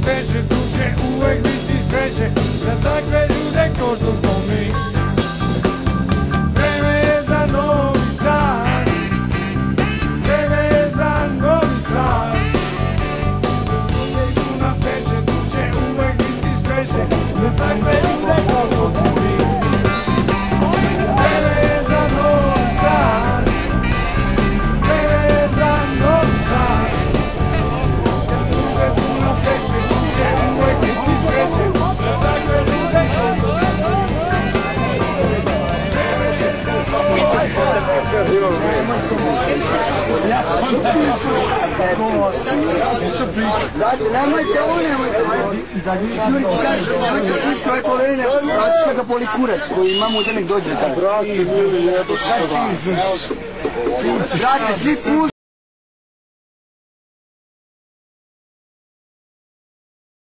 peče, tu će uvek biti sreće za takve ljude ko što smo mi. Vreme je za Novi Sad, vreme je za Novi Sad. Tu na peče, tu će uvek biti sreće za takve ljude ko što smo mi. Vreme je za Novi Sad, vreme je za Novi Sad. Tu na peče, tu će uvek biti sreće za takve ljude ko što smo mi. Znate, nemojte ovo, nemojte. Nemojte pušiti ovaj polovine, praći ga boli kurac koji imamo da nek dođe. Brate, svi pušiti.